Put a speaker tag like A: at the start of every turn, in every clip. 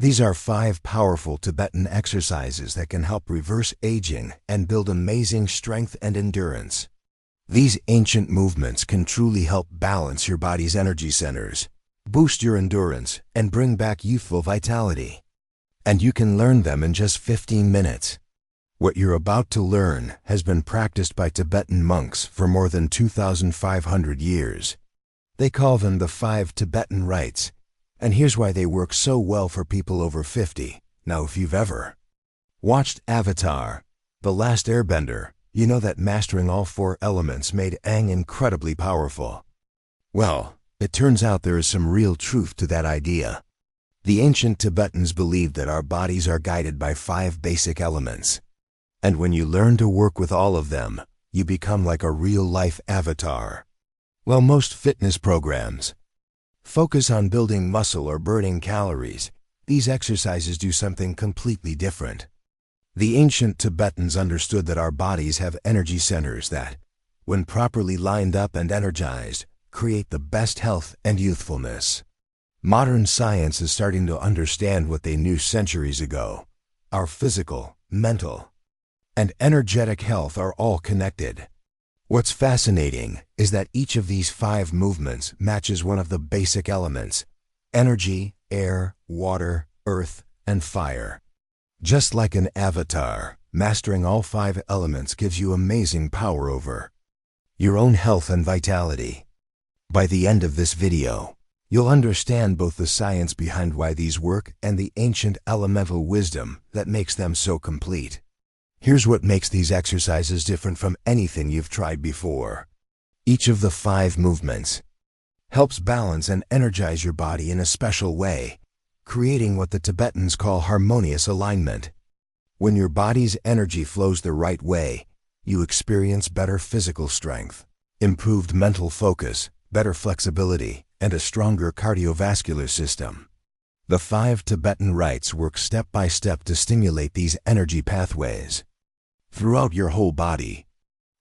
A: These are 5 powerful Tibetan exercises that can help reverse aging and build amazing strength and endurance. These ancient movements can truly help balance your body's energy centers, boost your endurance, and bring back youthful vitality. And you can learn them in just 15 minutes. What you're about to learn has been practiced by Tibetan monks for more than 2,500 years. They call them the 5 Tibetan rites, and here's why they work so well for people over 50. Now, if you've ever watched Avatar, The Last Airbender, you know that mastering all 4 elements made Aang incredibly powerful. Well, it turns out there is some real truth to that idea. The ancient Tibetans believed that our bodies are guided by 5 basic elements. And when you learn to work with all of them, you become like a real-life avatar. While most fitness programs focus on building muscle or burning calories, these exercises do something completely different. The ancient Tibetans understood that our bodies have energy centers that, when properly lined up and energized, create the best health and youthfulness. Modern science is starting to understand what they knew centuries ago. Our physical, mental, and energetic health are all connected. What's fascinating is that each of these 5 movements matches one of the basic elements: energy, air, water, earth, and fire. Just like an avatar, mastering all 5 elements gives you amazing power over your own health and vitality. By the end of this video, you'll understand both the science behind why these work and the ancient elemental wisdom that makes them so complete. Here's what makes these exercises different from anything you've tried before. Each of the 5 movements helps balance and energize your body in a special way, creating what the Tibetans call harmonious alignment. When your body's energy flows the right way, you experience better physical strength, improved mental focus, better flexibility, and a stronger cardiovascular system. The 5 Tibetan rites work step by step to stimulate these energy pathways throughout your whole body.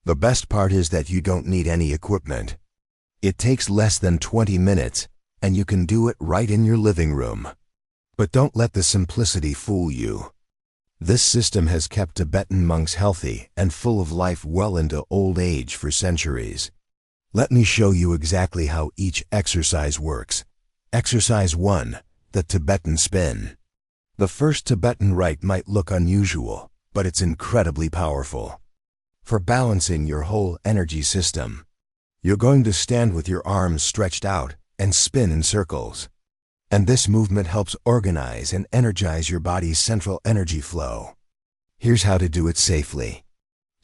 A: The best part is that you don't need any equipment. It takes less than 20 minutes, and you can do it right in your living room. But don't let the simplicity fool you. This system has kept Tibetan monks healthy and full of life well into old age for centuries. Let me show you exactly how each exercise works. Exercise 1, the Tibetan spin. The first Tibetan rite might look unusual, but it's incredibly powerful. For balancing your whole energy system, you're going to stand with your arms stretched out and spin in circles. And this movement helps organize and energize your body's central energy flow. Here's how to do it safely.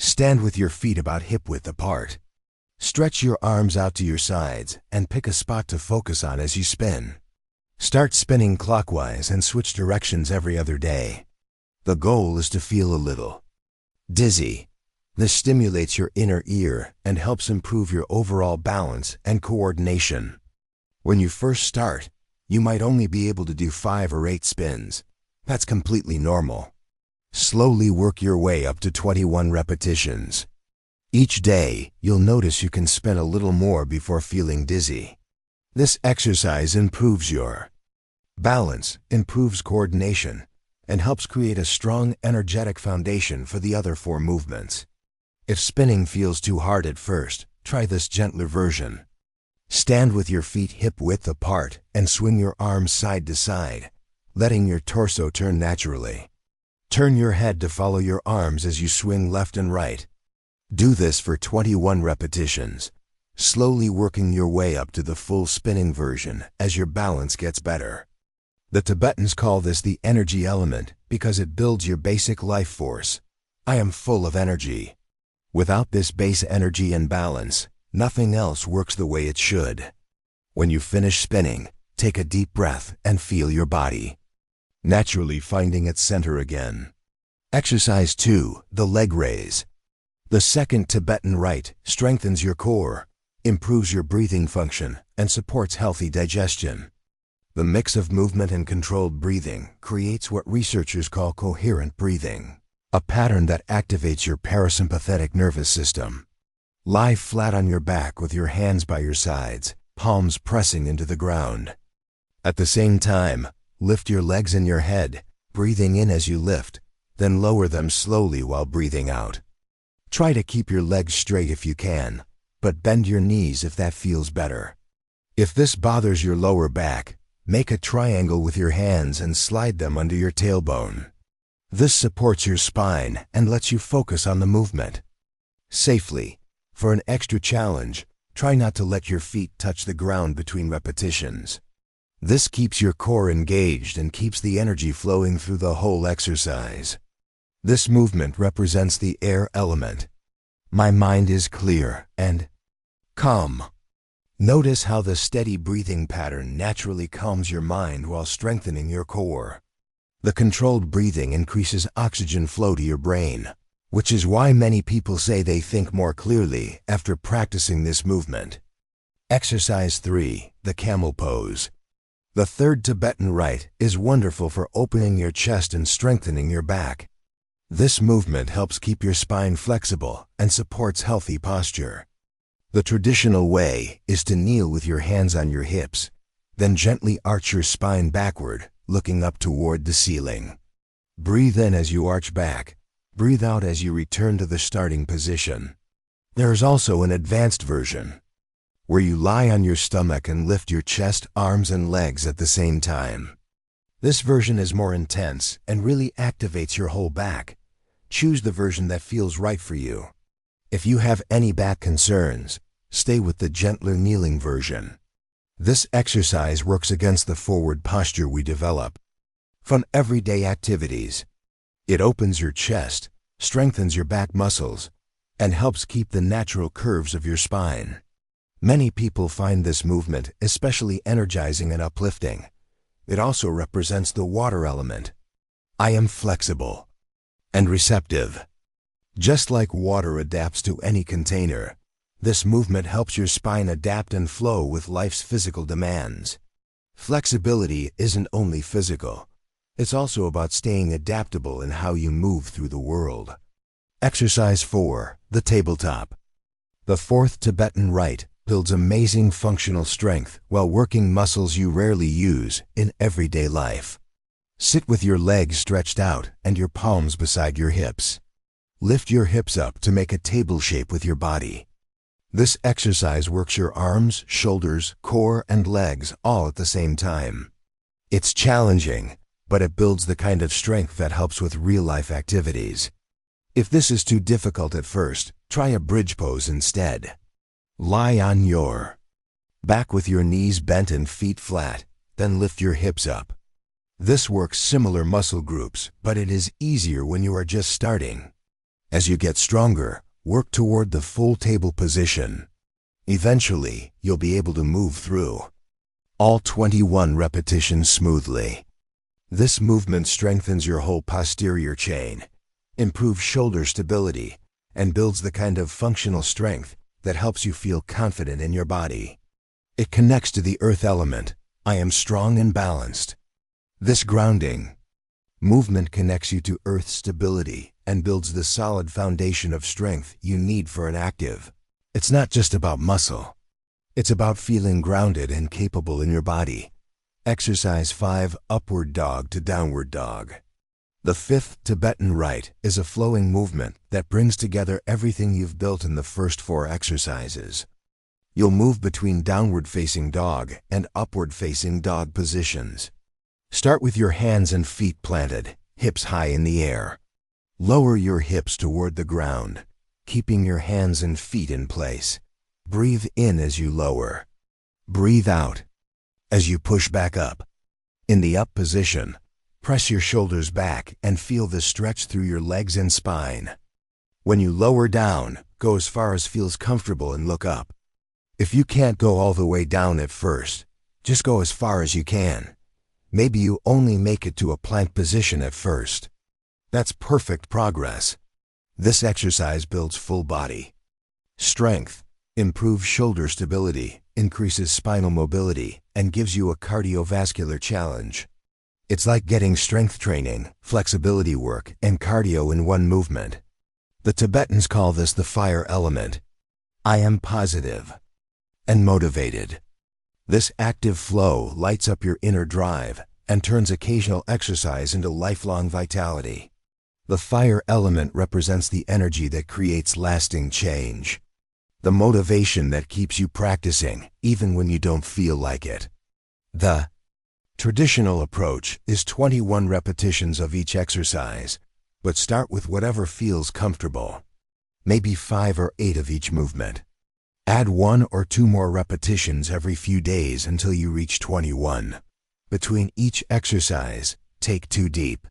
A: Stand with your feet about hip-width apart. Stretch your arms out to your sides and pick a spot to focus on as you spin. Start spinning clockwise and switch directions every other day. The goal is to feel a little dizzy. This stimulates your inner ear and helps improve your overall balance and coordination. When you first start, you might only be able to do 5 or 8 spins. That's completely normal. Slowly work your way up to 21 repetitions. Each day, you'll notice you can spin a little more before feeling dizzy. This exercise improves your balance, improves coordination, and helps create a strong, energetic foundation for the other 4 movements. If spinning feels too hard at first, try this gentler version. Stand with your feet hip-width apart and swing your arms side to side, letting your torso turn naturally. Turn your head to follow your arms as you swing left and right. Do this for 21 repetitions, slowly working your way up to the full spinning version as your balance gets better. The Tibetans call this the energy element because it builds your basic life force. I am full of energy. Without this base energy and balance, nothing else works the way it should. When you finish spinning, take a deep breath and feel your body naturally finding its center again. Exercise 2, the leg raise. The second Tibetan rite strengthens your core, improves your breathing function, and supports healthy digestion. The mix of movement and controlled breathing creates what researchers call coherent breathing, a pattern that activates your parasympathetic nervous system. Lie flat on your back with your hands by your sides, palms pressing into the ground. At the same time, Lift your legs and your head, breathing in as you lift, then lower them slowly while breathing out. Try to keep your legs straight if you can, but bend your knees if that feels better. If this bothers your lower back, make a triangle with your hands and slide them under your tailbone. This supports your spine and lets you focus on the movement. Safely. For an extra challenge, try not to let your feet touch the ground between repetitions. This keeps your core engaged and keeps the energy flowing through the whole exercise. This movement represents the air element. My mind is clear and calm. Notice how the steady breathing pattern naturally calms your mind while strengthening your core. The controlled breathing increases oxygen flow to your brain, which is why many people say they think more clearly after practicing this movement. Exercise 3, the camel pose. The third Tibetan rite is wonderful for opening your chest and strengthening your back. This movement helps keep your spine flexible and supports healthy posture. The traditional way is to kneel with your hands on your hips, then gently arch your spine backward, looking up toward the ceiling. Breathe in as you arch back. Breathe out as you return to the starting position. There is also an advanced version, where you lie on your stomach and lift your chest, arms, and legs at the same time. This version is more intense and really activates your whole back. Choose the version that feels right for you. If you have any back concerns, stay with the gentler kneeling version. This exercise works against the forward posture we develop from everyday activities. It opens your chest, strengthens your back muscles, and helps keep the natural curves of your spine. Many people find this movement especially energizing and uplifting. It also represents the water element. I am flexible and receptive. Just like water adapts to any container, this movement helps your spine adapt and flow with life's physical demands. Flexibility isn't only physical. It's also about staying adaptable in how you move through the world. Exercise 4, the tabletop. The fourth Tibetan rite builds amazing functional strength while working muscles you rarely use in everyday life. Sit with your legs stretched out and your palms beside your hips. Lift your hips up to make a table shape with your body. This exercise works your arms, shoulders, core, and legs all at the same time. It's challenging, but it builds the kind of strength that helps with real-life activities. If this is too difficult at first, try a bridge pose instead. Lie on your back with your knees bent and feet flat, then lift your hips up. This works similar muscle groups, but it is easier when you are just starting. As you get stronger, work toward the full table position. Eventually, you'll be able to move through all 21 repetitions smoothly. This movement strengthens your whole posterior chain, improves shoulder stability, and builds the kind of functional strength that helps you feel confident in your body. It connects to the earth element. I am strong and balanced. This grounding movement connects you to earth stability and builds the solid foundation of strength you need for an active. It's not just about muscle. It's about feeling grounded and capable in your body. Exercise 5, upward dog to downward dog. The fifth Tibetan rite is a flowing movement that brings together everything you've built in the first 4 exercises. You'll move between downward-facing dog and upward-facing dog positions. Start with your hands and feet planted, hips high in the air. Lower your hips toward the ground, keeping your hands and feet in place. Breathe in as you lower. Breathe out as you push back up. In the up position, press your shoulders back and feel the stretch through your legs and spine. When you lower down, go as far as feels comfortable and look up. If you can't go all the way down at first, just go as far as you can. Maybe you only make it to a plank position at first. That's perfect progress. This exercise builds full body strength, improves shoulder stability, increases spinal mobility, and gives you a cardiovascular challenge. It's like getting strength training, flexibility work, and cardio in one movement. The Tibetans call this the fire element. I am positive and motivated. This active flow lights up your inner drive and turns occasional exercise into lifelong vitality. The fire element represents the energy that creates lasting change, the motivation that keeps you practicing even when you don't feel like it. The traditional approach is 21 repetitions of each exercise, but start with whatever feels comfortable. Maybe 5 or 8 of each movement. Add 1 or 2 more repetitions every few days until you reach 21. Between each exercise, take 2 deep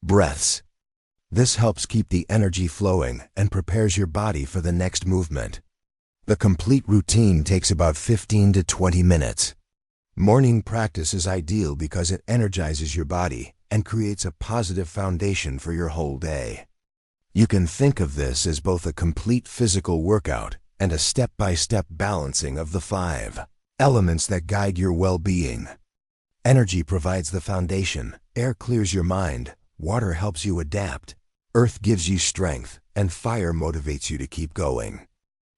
A: breaths. This helps keep the energy flowing and prepares your body for the next movement. The complete routine takes about 15 to 20 minutes. Morning practice is ideal because it energizes your body and creates a positive foundation for your whole day. You can think of this as both a complete physical workout and a step-by-step balancing of the 5 elements that guide your well-being. Energy provides the foundation, air clears your mind, water helps you adapt, earth gives you strength, and fire motivates you to keep going.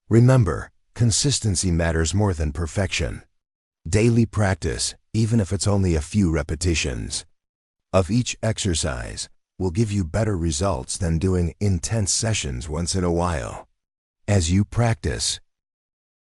A: Remember, consistency matters more than perfection. Daily practice, even if it's only a few repetitions of each exercise, will give you better results than doing intense sessions once in a while. As you practice,